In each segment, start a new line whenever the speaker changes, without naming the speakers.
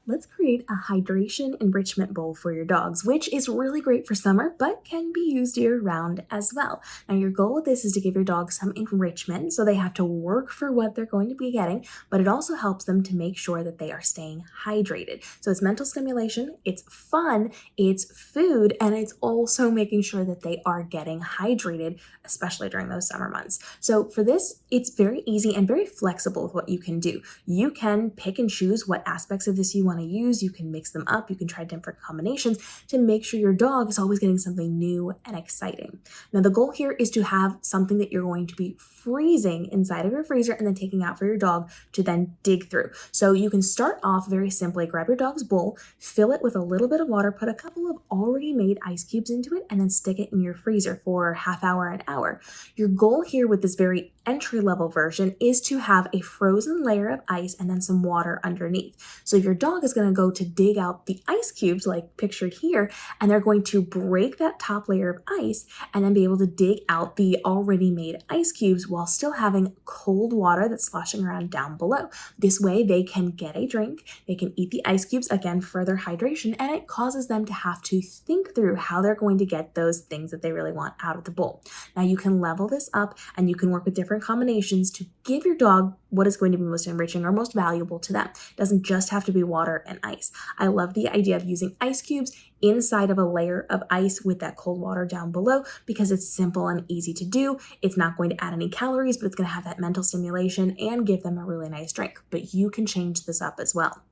let's create a hydration enrichment bowl for your dogs, which is really great for summer, but can be used year round as well. Now, your goal with this is to give your dog some enrichment so they have to work for what they're going to be getting, but it also helps them to make sure that they are staying hydrated. So it's mental stimulation, it's fun, it's food, and it's also making sure that they are getting hydrated, especially during those summer months. So for this, it's very easy and very flexible with what you can do. You can pick and choose what aspects of this you want to use. You can mix them up. You can try different combinations to make sure your dog is always getting something new and exciting. Now, the goal here is to have something that you're going to be freezing inside of your freezer and then taking out for your dog to then dig through. So you can start off very simply, grab your dog's bowl, fill it with a little bit of water, put a couple of already made ice cubes into it, and then stick it in your freezer for half hour, an hour. Your goal here with this very entry-level version is to have a frozen layer of ice and then some water underneath. So your dog is going to go to dig out the ice cubes like pictured here, and they're going to break that top layer of ice and then be able to dig out the already made ice cubes while still having cold water that's sloshing around down below. This way they can get a drink, they can eat the ice cubes, again, further hydration, and it causes them to have to think through how they're going to get those things that they really want out of the bowl. Now you can level this up and you can work with different combinations to give your dog what is going to be most enriching or most valuable to them. It doesn't just have to be water and ice. I love the idea of using ice cubes inside of a layer of ice with that cold water down below because it's simple and easy to do. It's not going to add any calories, but it's going to have that mental stimulation and give them a really nice drink. But you can change this up as well.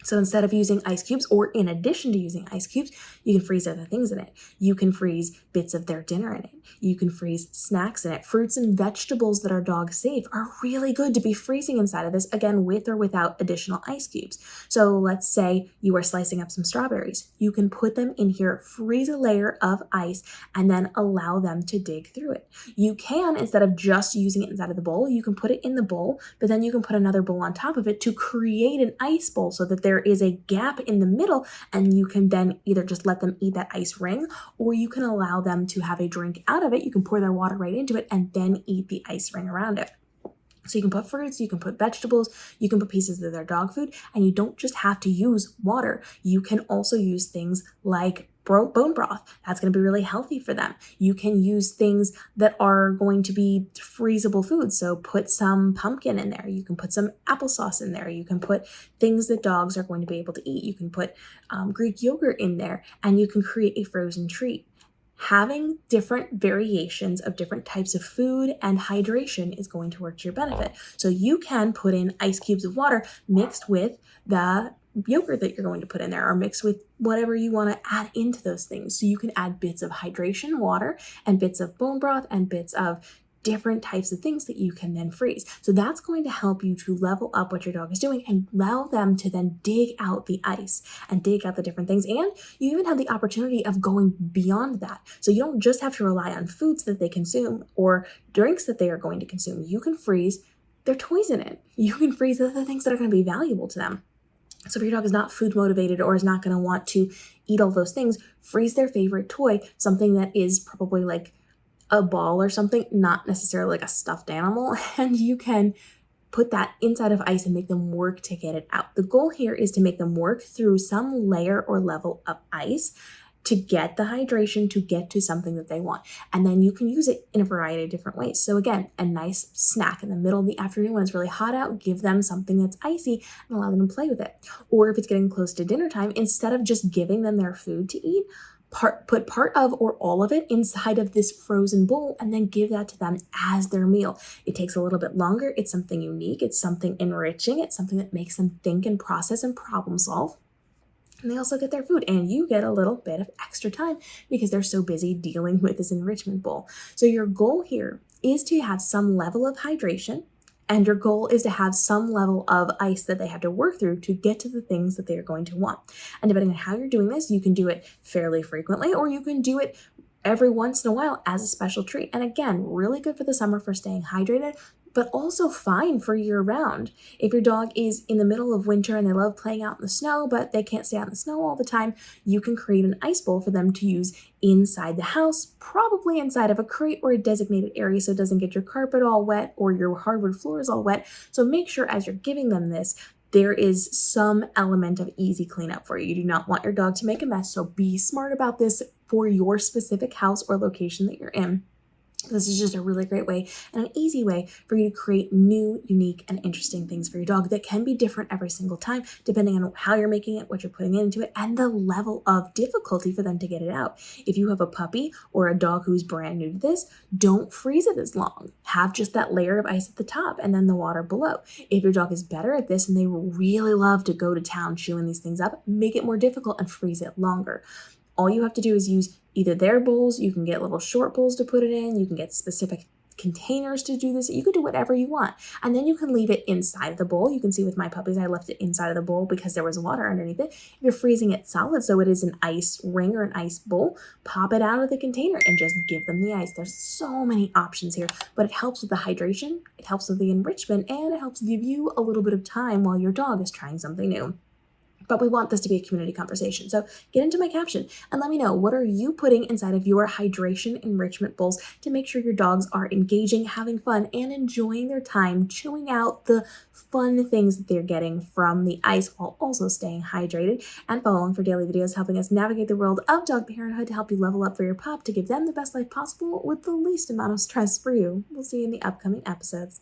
So instead of using ice cubes, or in addition to using ice cubes, you can freeze other things in it. You can freeze bits of their dinner in it. You can freeze snacks in it. Fruits and vegetables that our dogs save are really good to be freezing inside of this, again, with or without additional ice cubes. So let's say you are slicing up some strawberries. You can put them in here, freeze a layer of ice, and then allow them to dig through it. You can, instead of just using it inside of the bowl, you can put it in the bowl, but then you can put another bowl on top of it to create an ice bowl so that there is a gap in the middle, and you can then either just let them eat that ice ring, or you can allow them to have a drink out of it. You can pour their water right into it and then eat the ice ring around it. So you can put fruits, you can put vegetables, you can put pieces of their dog food, and you don't just have to use water. You can also use things like bone broth. That's going to be really healthy for them. You can use things that are going to be freezable foods. So put some pumpkin in there. You can put some applesauce in there. You can put things that dogs are going to be able to eat. You can put Greek yogurt in there, and you can create a frozen treat. Having different variations of different types of food and hydration is going to work to your benefit. So you can put in ice cubes of water mixed with the yogurt that you're going to put in there, or mixed with whatever you want to add into those things. So you can add bits of hydration water and bits of bone broth and bits of different types of things that you can then freeze. So that's going to help you to level up what your dog is doing and allow them to then dig out the ice and dig out the different things. And you even have the opportunity of going beyond that. So you don't just have to rely on foods that they consume or drinks that they are going to consume. You can freeze their toys in it. You can freeze the things that are going to be valuable to them. So if your dog is not food motivated or is not going to want to eat all those things, freeze their favorite toy, something that is probably like a ball or something, not necessarily like a stuffed animal, and you can put that inside of ice and make them work to get it out. The goal here is to make them work through some layer or level of ice to get the hydration, to get to something that they want. And then you can use it in a variety of different ways. So again, a nice snack in the middle of the afternoon when it's really hot out, give them something that's icy and allow them to play with it. Or if it's getting close to dinner time, instead of just giving them their food to eat, put part of or all of it inside of this frozen bowl and then give that to them as their meal. It takes a little bit longer. It's something unique. It's something enriching. It's something that makes them think and process and problem solve. And they also get their food, and you get a little bit of extra time because they're so busy dealing with this enrichment bowl. So your goal here is to have some level of hydration, and your goal is to have some level of ice that they have to work through to get to the things that they are going to want. And depending on how you're doing this, you can do it fairly frequently, or you can do it every once in a while as a special treat. And again, really good for the summer for staying hydrated, but also fine for year round. If your dog is in the middle of winter and they love playing out in the snow, but they can't stay out in the snow all the time, you can create an ice bowl for them to use inside the house, probably inside of a crate or a designated area so it doesn't get your carpet all wet or your hardwood floors all wet. So make sure as you're giving them this, there is some element of easy cleanup for you. You do not want your dog to make a mess, so be smart about this for your specific house or location that you're in. This is just a really great way and an easy way for you to create new, unique, and interesting things for your dog that can be different every single time, depending on how you're making it, what you're putting into it, and the level of difficulty for them to get it out. If you have a puppy or a dog who's brand new to this, don't freeze it as long. Have just that layer of ice at the top and then the water below. If your dog is better at this and they really love to go to town chewing these things up, make it more difficult and freeze it longer. All you have to do is use either their bowls, you can get little short bowls to put it in, you can get specific containers to do this, you can do whatever you want. And then you can leave it inside of the bowl. You can see with my puppies, I left it inside of the bowl because there was water underneath it. If you're freezing it solid, so it is an ice ring or an ice bowl, pop it out of the container and just give them the ice. There's so many options here, but it helps with the hydration, it helps with the enrichment, and it helps give you a little bit of time while your dog is trying something new. But we want this to be a community conversation. So get into my caption and let me know, what are you putting inside of your hydration enrichment bowls to make sure your dogs are engaging, having fun, and enjoying their time chewing out the fun things that they're getting from the ice while also staying hydrated, and following for daily videos helping us navigate the world of dog parenthood to help you level up for your pup to give them the best life possible with the least amount of stress for you. We'll see you in the upcoming episodes.